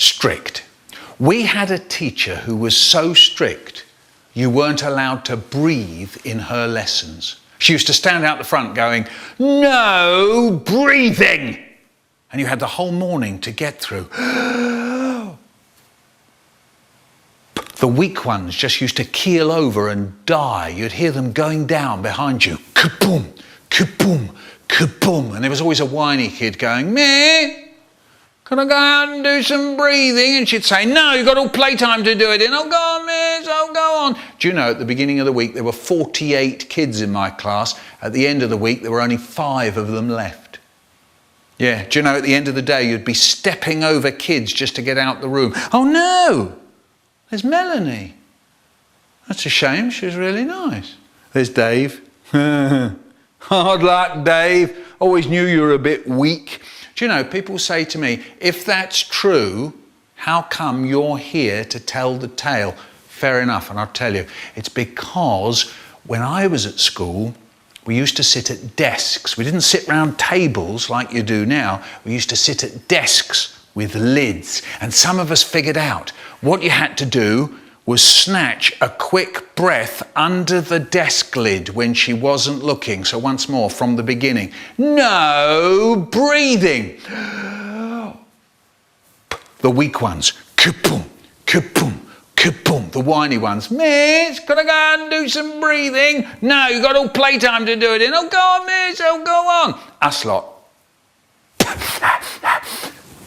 Strict. We had a teacher who was so strict you weren't allowed to breathe in her lessons. She used to stand out the front going, "No breathing!" And you had the whole morning to get through. The weak ones just used to keel over and die. You'd hear them going down behind you. Kaboom, kaboom, kaboom. And there was always a whiny kid going, "Meh, can I go out and do some breathing?" And she'd say, "No, you've got all playtime to do it in." "Oh, go on, miss, oh, go on." Do you know, at the beginning of the week, there were 48 kids in my class. At the end of the week, there were only 5 of them left. Yeah, do you know, at the end of the day, you'd be stepping over kids just to get out the room. "Oh, no, there's Melanie. That's a shame, she was really nice." There's Dave. "Hard luck, Dave. Always knew you were a bit weak." Do you know, people say to me, "If that's true, how come you're here to tell the tale?" Fair enough, and I'll tell you. It's because when I was at school, we used to sit at desks. We didn't sit round tables like you do now. We used to sit at desks with lids. And some of us figured out what you had to do was snatch a quick breath under the desk lid when she wasn't looking. So once more, from the beginning. No breathing. The weak ones. Kaboom, kaboom, kaboom. The whiny ones. "Miss, can I go out and do some breathing?" "No, you've got all playtime to do it in." "Oh, go on, miss, oh, go on." Us lot.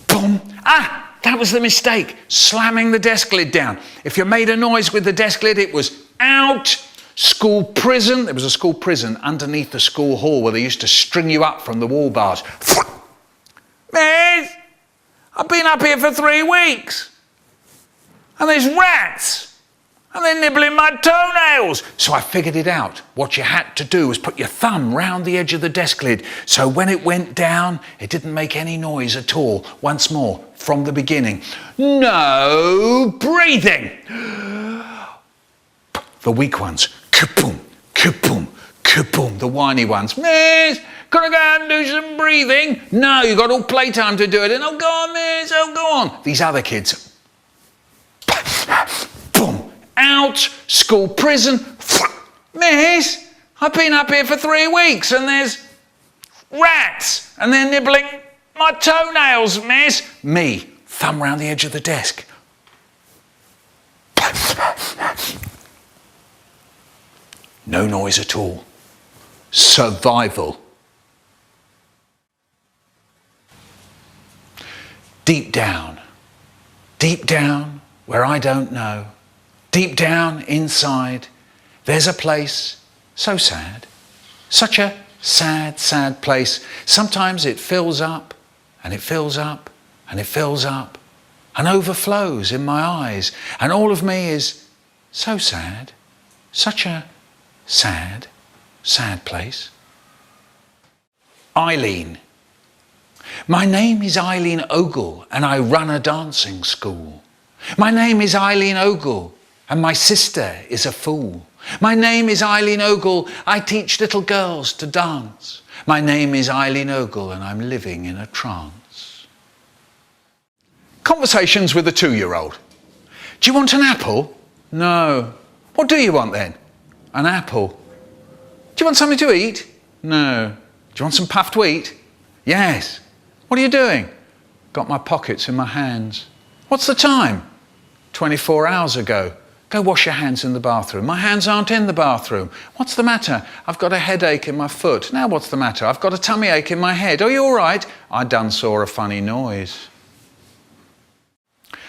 Boom. That was the mistake, slamming the desk lid down. If you made a noise with the desk lid, it was out. School prison. There was a school prison underneath the school hall where they used to string you up from the wall bars. "Miss, I've been up here for 3 weeks. And there's rats. And they're nibbling my toenails." So I figured it out. What you had to do was put your thumb round the edge of the desk lid. So when it went down, it didn't make any noise at all. Once more, from the beginning. No breathing. The weak ones. Kaboom, kaboom, kaboom. The whiny ones. "Miss, can I go out and do some breathing?" "No, you've got all playtime to do it." "And oh, go on, miss, oh, go on." These other kids. Boom. Out. School prison. "Miss, I've been up here for 3 weeks and there's rats and they're nibbling my toenails, miss." Me, thumb round the edge of the desk. No noise at all. Survival. Deep down, where I don't know, deep down inside, there's a place so sad, such a sad, sad place. Sometimes it fills up and it fills up and it fills up and overflows in my eyes. And all of me is so sad, such a sad, sad place. Eileen. My name is Eileen Ogle and I run a dancing school. My name is Eileen Ogle and my sister is a fool. My name is Eileen Ogle, I teach little girls to dance. My name is Eileen Ogle and I'm living in a trance. Conversations with a 2-year-old. Do you want an apple? No. What do you want then? An apple. Do you want something to eat? No. Do you want some puffed wheat? Yes. What are you doing? Got my pockets in my hands. What's the time? 24 hours ago. Go wash your hands in the bathroom. My hands aren't in the bathroom. What's the matter? I've got a headache in my foot. Now what's the matter? I've got a tummy ache in my head. Are you all right? I done saw a funny noise.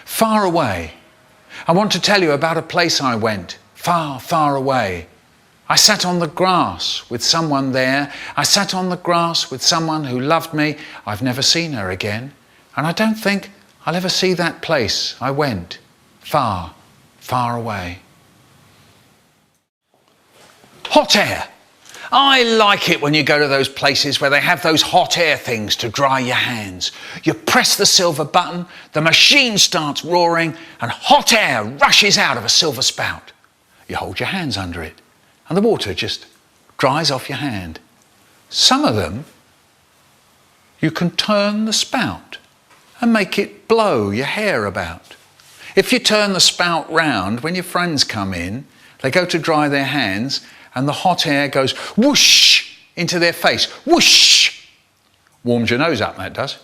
Far away. I want to tell you about a place I went. Far, far away. I sat on the grass with someone there. I sat on the grass with someone who loved me. I've never seen her again. And I don't think I'll ever see that place I went. Far, far away. Hot air. I like it when you go to those places where they have those hot air things to dry your hands. You press the silver button, the machine starts roaring, and hot air rushes out of a silver spout. You hold your hands under it, and the water just dries off your hand. Some of them, you can turn the spout and make it blow your hair about. If you turn the spout round, when your friends come in, they go to dry their hands and the hot air goes whoosh into their face. Whoosh! Warms your nose up, that does.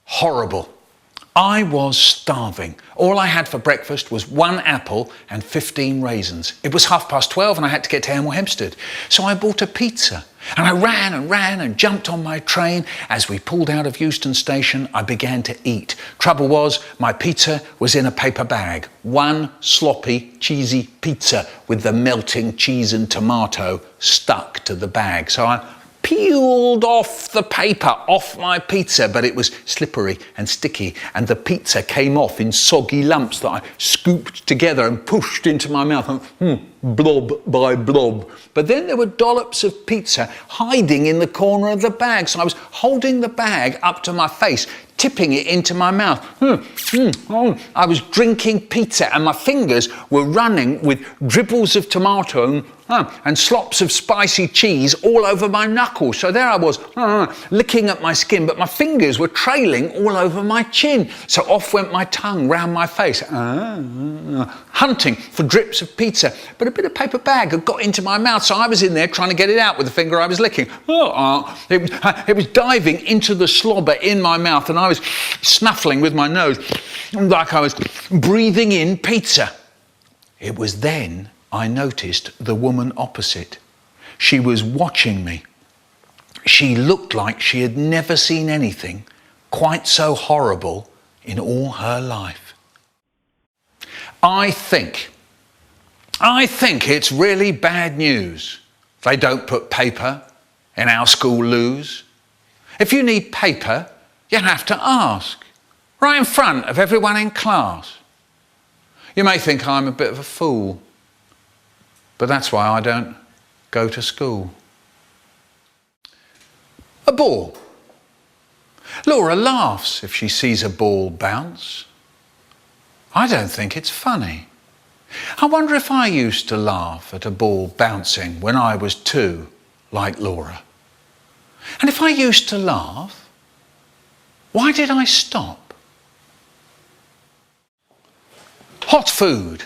Horrible. I was starving. All I had for breakfast was 1 apple and 15 raisins. It was 12:30 and I had to get to Hemel Hempstead. So I bought a pizza and I ran and jumped on my train. As we pulled out of Euston Station, I began to eat. Trouble was, my pizza was in a paper bag. One sloppy, cheesy pizza with the melting cheese and tomato stuck to the bag. So I peeled off the paper off my pizza, but it was slippery and sticky, and the pizza came off in soggy lumps that I scooped together and pushed into my mouth, blob by blob. But then there were dollops of pizza hiding in the corner of the bag, so I was holding the bag up to my face, tipping it into my mouth. I was drinking pizza and my fingers were running with dribbles of tomato and slops of spicy cheese all over my knuckles. So there I was, licking at my skin, but my fingers were trailing all over my chin. So off went my tongue round my face, hunting for drips of pizza. But a bit of paper bag had got into my mouth, so I was in there trying to get it out with the finger I was licking. It was diving into the slobber in my mouth, and I was snuffling with my nose like I was breathing in pizza. It was then I noticed the woman opposite. She was watching me. She looked like she had never seen anything quite so horrible in all her life. I think it's really bad news they don't put paper in our school loos. If you need paper, you have to ask, right in front of everyone in class. You may think I'm a bit of a fool, but that's why I don't go to school. A ball. Laura laughs if she sees a ball bounce. I don't think it's funny. I wonder if I used to laugh at a ball bouncing when I was 2, like Laura. And if I used to laugh, why did I stop? Hot food.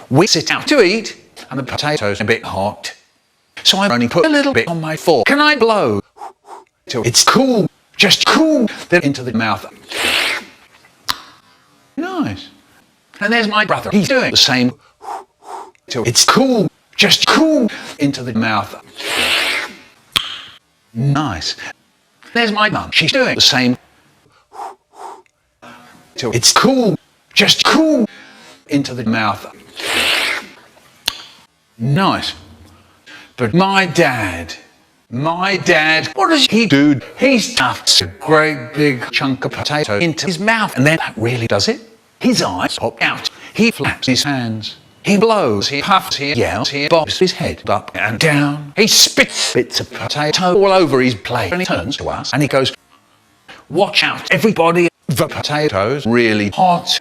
We sit out to eat and the potatoes are a bit hot. So I only put a little bit on my fork. Can I blow till it's cool, just cool, then into the mouth? Nice. And there's my brother. He's doing the same till it's cool, just cool, into the mouth. Nice. There's my mum. She's doing the same till it's cool, just cool, into the mouth. Nice. But my dad, what does he do? He stuffs a great big chunk of potato into his mouth, and then that really does it. His eyes pop out. He flaps his hands. He blows, he puffs, he yells, he bobs his head up and down. He spits bits of potato all over his plate, and he turns to us and he goes, "Watch out, everybody, the potato's really hot."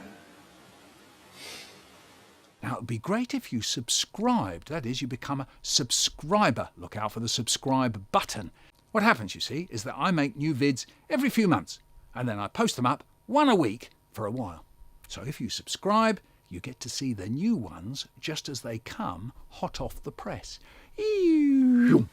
Now, it would be great if you subscribed. That is, you become a subscriber. Look out for the subscribe button. What happens, you see, is that I make new vids every few months, and then I post them up 1 a week for a while. So if you subscribe, you get to see the new ones just as they come hot off the press. Ew.